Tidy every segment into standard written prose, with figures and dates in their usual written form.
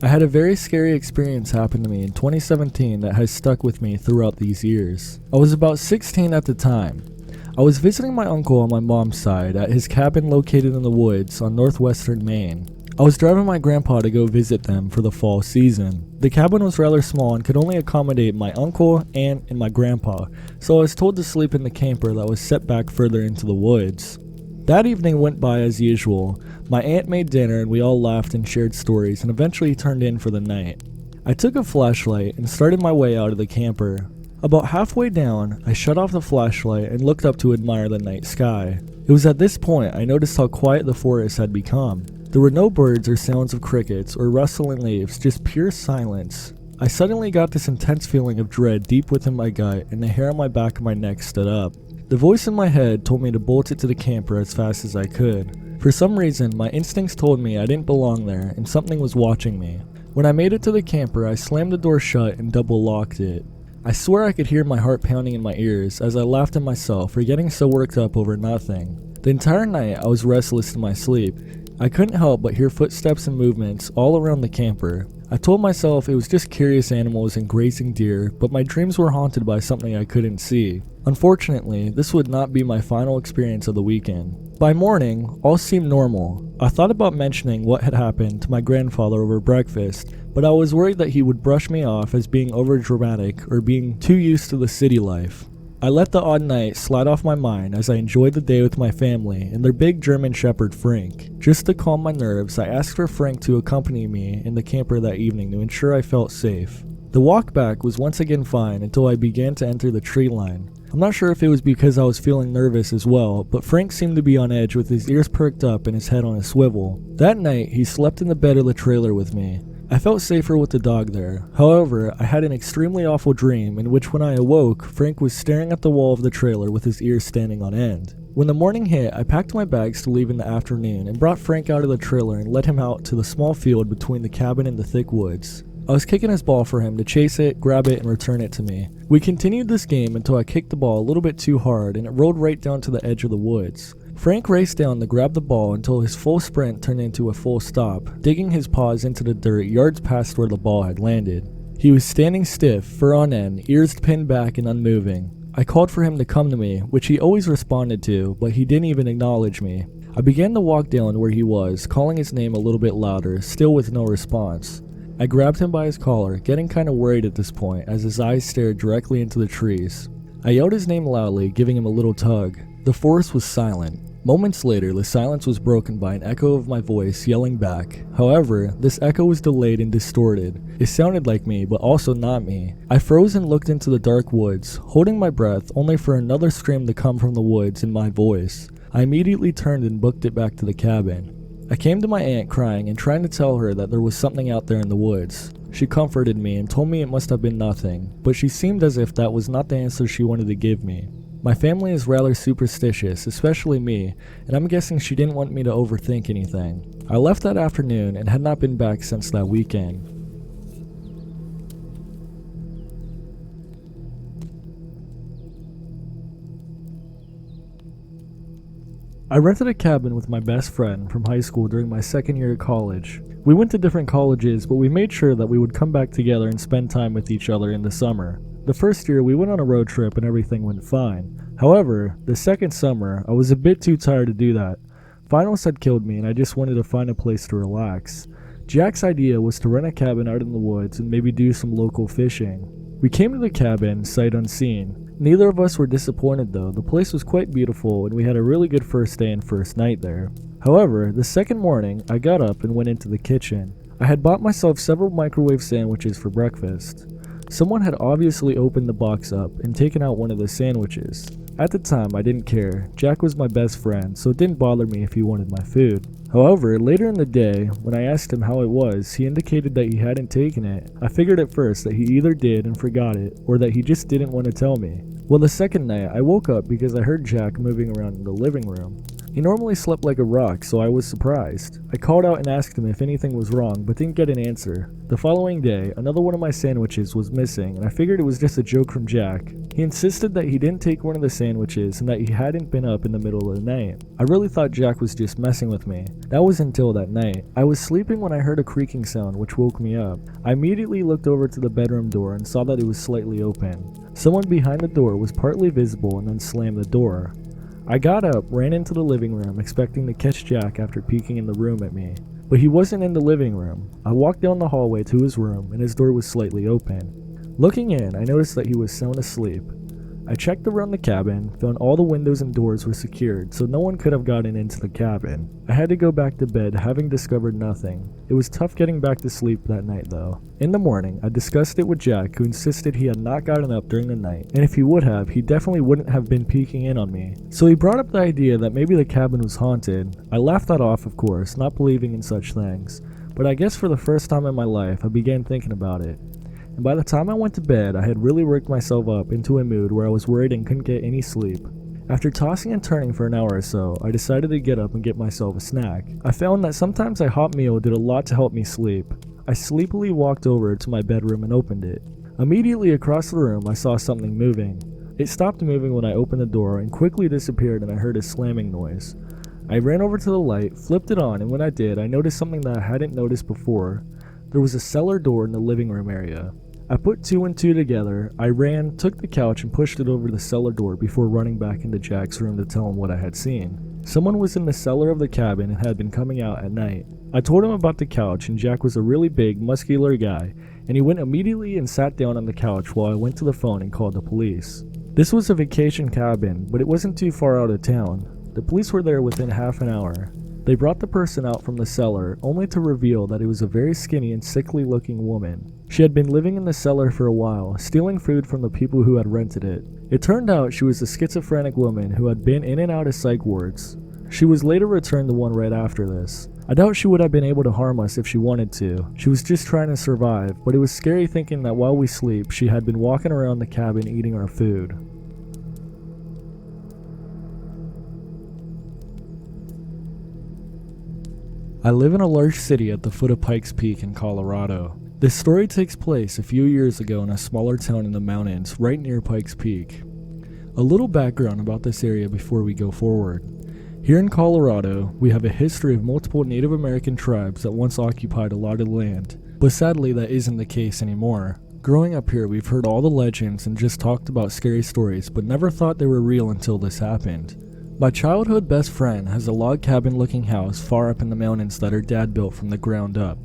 I had a very scary experience happen to me in 2017 that has stuck with me throughout these years. I was about 16 at the time. I was visiting my uncle on my mom's side at his cabin located in the woods on northwestern Maine. I was driving my grandpa to go visit them for the fall season. The cabin was rather small and could only accommodate my uncle, aunt, and my grandpa, so I was told to sleep in the camper that was set back further into the woods. That evening went by as usual. My aunt made dinner and we all laughed and shared stories and eventually turned in for the night. I took a flashlight and started my way out of the camper. About halfway down, I shut off the flashlight and looked up to admire the night sky. It was at this point I noticed how quiet the forest had become. There were no birds or sounds of crickets or rustling leaves, just pure silence. I suddenly got this intense feeling of dread deep within my gut and the hair on my back of my neck stood up. The voice in my head told me to bolt it to the camper as fast as I could. For some reason, my instincts told me I didn't belong there and something was watching me. When I made it to the camper, I slammed the door shut and double locked it. I swear I could hear my heart pounding in my ears as I laughed at myself for getting so worked up over nothing. The entire night I was restless in my sleep. I couldn't help but hear footsteps and movements all around the camper. I told myself it was just curious animals and grazing deer, but my dreams were haunted by something I couldn't see. Unfortunately, this would not be my final experience of the weekend. By morning, all seemed normal. I thought about mentioning what had happened to my grandfather over breakfast, but I was worried that he would brush me off as being overdramatic or being too used to the city life. I let the odd night slide off my mind as I enjoyed the day with my family and their big German Shepherd Frank. Just to calm my nerves, I asked for Frank to accompany me in the camper that evening to ensure I felt safe. The walk back was once again fine until I began to enter the tree line. I'm not sure if it was because I was feeling nervous as well, but Frank seemed to be on edge with his ears perked up and his head on a swivel. That night, he slept in the bed of the trailer with me. I felt safer with the dog there. However, I had an extremely awful dream in which when I awoke, Frank was staring at the wall of the trailer with his ears standing on end. When the morning hit, I packed my bags to leave in the afternoon and brought Frank out of the trailer and led him out to the small field between the cabin and the thick woods. I was kicking his ball for him to chase it, grab it, and return it to me. We continued this game until I kicked the ball a little bit too hard and it rolled right down to the edge of the woods. Frank raced down to grab the ball until his full sprint turned into a full stop, digging his paws into the dirt yards past where the ball had landed. He was standing stiff, fur on end, ears pinned back and unmoving. I called for him to come to me, which he always responded to, but he didn't even acknowledge me. I began to walk down where he was, calling his name a little bit louder, still with no response. I grabbed him by his collar, getting kinda worried at this point as his eyes stared directly into the trees. I yelled his name loudly, giving him a little tug. The forest was silent. Moments later, the silence was broken by an echo of my voice yelling back. However, this echo was delayed and distorted. It sounded like me, but also not me. I froze and looked into the dark woods, holding my breath only for another scream to come from the woods in my voice. I immediately turned and booked it back to the cabin. I came to my aunt crying and trying to tell her that there was something out there in the woods. She comforted me and told me it must have been nothing, but she seemed as if that was not the answer she wanted to give me. My family is rather superstitious, especially me, and I'm guessing she didn't want me to overthink anything. I left that afternoon and had not been back since that weekend. I rented a cabin with my best friend from high school during my second year of college. We went to different colleges, but we made sure that we would come back together and spend time with each other in the summer. The first year we went on a road trip and everything went fine. However, the second summer I was a bit too tired to do that. Finals had killed me and I just wanted to find a place to relax. Jack's idea was to rent a cabin out in the woods and maybe do some local fishing. We came to the cabin sight unseen. Neither of us were disappointed though. The place was quite beautiful and we had a really good first day and first night there. However, the second morning I got up and went into the kitchen. I had bought myself several microwave sandwiches for breakfast. Someone had obviously opened the box up and taken out one of the sandwiches. At the time, I didn't care. Jack was my best friend, so it didn't bother me if he wanted my food. However, later in the day, when I asked him how it was, he indicated that he hadn't taken it. I figured at first that he either did and forgot it, or that he just didn't want to tell me. Well, the second night, I woke up because I heard Jack moving around in the living room. He normally slept like a rock, so I was surprised. I called out and asked him if anything was wrong, but didn't get an answer. The following day, another one of my sandwiches was missing, and I figured it was just a joke from Jack. He insisted that he didn't take one of the sandwiches and that he hadn't been up in the middle of the night. I really thought Jack was just messing with me. That was until that night. I was sleeping when I heard a creaking sound which woke me up. I immediately looked over to the bedroom door and saw that it was slightly open. Someone behind the door was partly visible and then slammed the door. I got up, ran into the living room, expecting to catch Jack after peeking in the room at me. But he wasn't in the living room. I walked down the hallway to his room, and his door was slightly open. Looking in, I noticed that he was sound asleep. I checked around the cabin, found all the windows and doors were secured, so no one could have gotten into the cabin. I had to go back to bed, having discovered nothing. It was tough getting back to sleep that night though. In the morning, I discussed it with Jack, who insisted he had not gotten up during the night, and if he would have, he definitely wouldn't have been peeking in on me. So he brought up the idea that maybe the cabin was haunted. I laughed that off, of course, not believing in such things. But I guess for the first time in my life, I began thinking about it. And by the time I went to bed, I had really worked myself up into a mood where I was worried and couldn't get any sleep. After tossing and turning for an hour or so, I decided to get up and get myself a snack. I found that sometimes a hot meal did a lot to help me sleep. I sleepily walked over to my bedroom and opened it. Immediately across the room, I saw something moving. It stopped moving when I opened the door and quickly disappeared, and I heard a slamming noise. I ran over to the light, flipped it on, and when I did, I noticed something that I hadn't noticed before. There was a cellar door in the living room area. I put two and two together. I ran, took the couch, and pushed it over the cellar door before running back into Jack's room to tell him what I had seen. Someone was in the cellar of the cabin and had been coming out at night. I told him about the couch, and Jack was a really big, muscular guy, and he went immediately and sat down on the couch while I went to the phone and called the police. This was a vacation cabin, but it wasn't too far out of town. The police were there within half an hour. They brought the person out from the cellar, only to reveal that it was a very skinny and sickly looking woman. She had been living in the cellar for a while, stealing food from the people who had rented it. It turned out she was a schizophrenic woman who had been in and out of psych wards. She was later returned to one right after this. I doubt she would have been able to harm us if she wanted to. She was just trying to survive, but it was scary thinking that while we sleep, she had been walking around the cabin eating our food. I live in a large city at the foot of Pikes Peak in Colorado. This story takes place a few years ago in a smaller town in the mountains right near Pikes Peak. A little background about this area before we go forward. Here in Colorado, we have a history of multiple Native American tribes that once occupied a lot of land, but sadly that isn't the case anymore. Growing up here, we've heard all the legends and just talked about scary stories, but never thought they were real until this happened. My childhood best friend has a log cabin looking house far up in the mountains that her dad built from the ground up.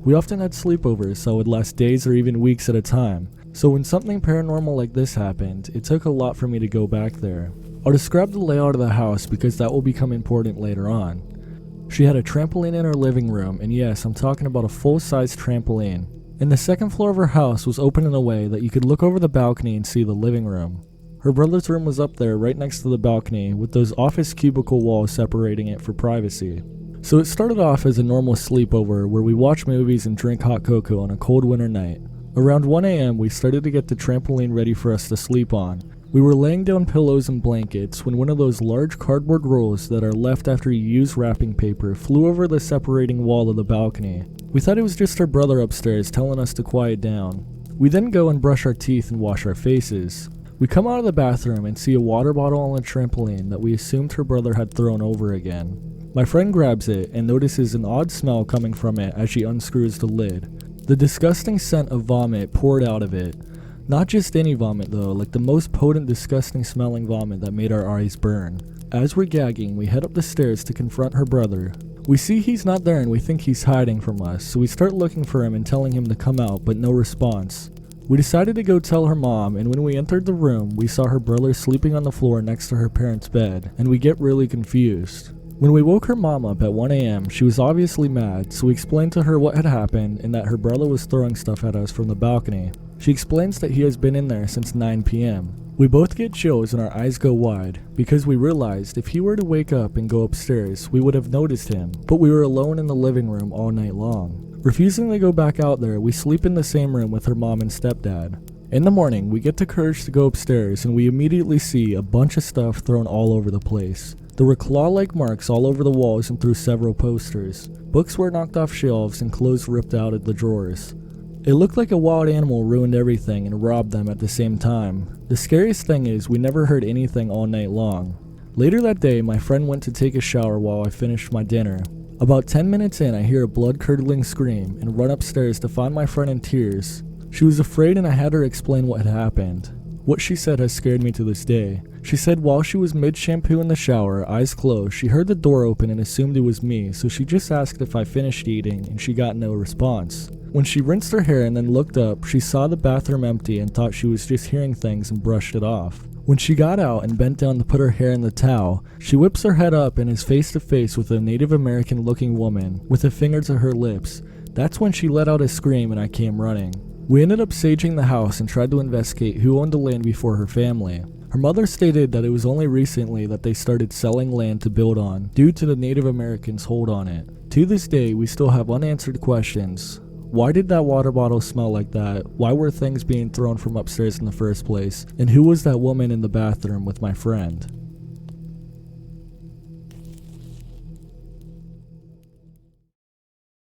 We often had sleepovers that would last days or even weeks at a time, so when something paranormal like this happened, it took a lot for me to go back there. I'll describe the layout of the house because that will become important later on. She had a trampoline in her living room, and yes, I'm talking about a full-size trampoline. And the second floor of her house was open in a way that you could look over the balcony and see the living room. Her brother's room was up there right next to the balcony with those office cubicle walls separating it for privacy. So it started off as a normal sleepover where we watched movies and drank hot cocoa on a cold winter night. Around 1 a.m. we started to get the trampoline ready for us to sleep on. We were laying down pillows and blankets when one of those large cardboard rolls that are left after you use wrapping paper flew over the separating wall of the balcony. We thought it was just her brother upstairs telling us to quiet down. We then go and brush our teeth and wash our faces. We come out of the bathroom and see a water bottle on the trampoline that we assumed her brother had thrown over again. My friend grabs it and notices an odd smell coming from it as she unscrews the lid. The disgusting scent of vomit poured out of it. Not just any vomit though, like the most potent, disgusting smelling vomit that made our eyes burn. As we're gagging, we head up the stairs to confront her brother. We see he's not there and we think he's hiding from us, so we start looking for him and telling him to come out, but no response. We decided to go tell her mom, and when we entered the room, we saw her brother sleeping on the floor next to her parents' bed, and we get really confused. When we woke her mom up at 1 a.m., she was obviously mad, so we explained to her what had happened and that her brother was throwing stuff at us from the balcony. She explains that he has been in there since 9 p.m. We both get chills and our eyes go wide, because we realized if he were to wake up and go upstairs, we would have noticed him, but we were alone in the living room all night long. Refusing to go back out there, we sleep in the same room with her mom and stepdad. In the morning, we get the courage to go upstairs and we immediately see a bunch of stuff thrown all over the place. There were claw-like marks all over the walls and through several posters. Books were knocked off shelves and clothes ripped out of the drawers. It looked like a wild animal ruined everything and robbed them at the same time. The scariest thing is we never heard anything all night long. Later that day, my friend went to take a shower while I finished my dinner. About 10 minutes in, I hear a blood-curdling scream and run upstairs to find my friend in tears. She was afraid and I had her explain what had happened. What she said has scared me to this day. She said while she was mid-shampoo in the shower, eyes closed, she heard the door open and assumed it was me, so she just asked if I finished eating and she got no response. When she rinsed her hair and then looked up, she saw the bathroom empty and thought she was just hearing things and brushed it off. When she got out and bent down to put her hair in the towel, she whips her head up and is face to face with a Native American looking woman with a finger to her lips. That's when she let out a scream and I came running. We ended up saging the house and tried to investigate who owned the land before her family. Her mother stated that it was only recently that they started selling land to build on due to the Native Americans' hold on it. To this day, we still have unanswered questions. Why did that water bottle smell like that? Why were things being thrown from upstairs in the first place? And who was that woman in the bathroom with my friend?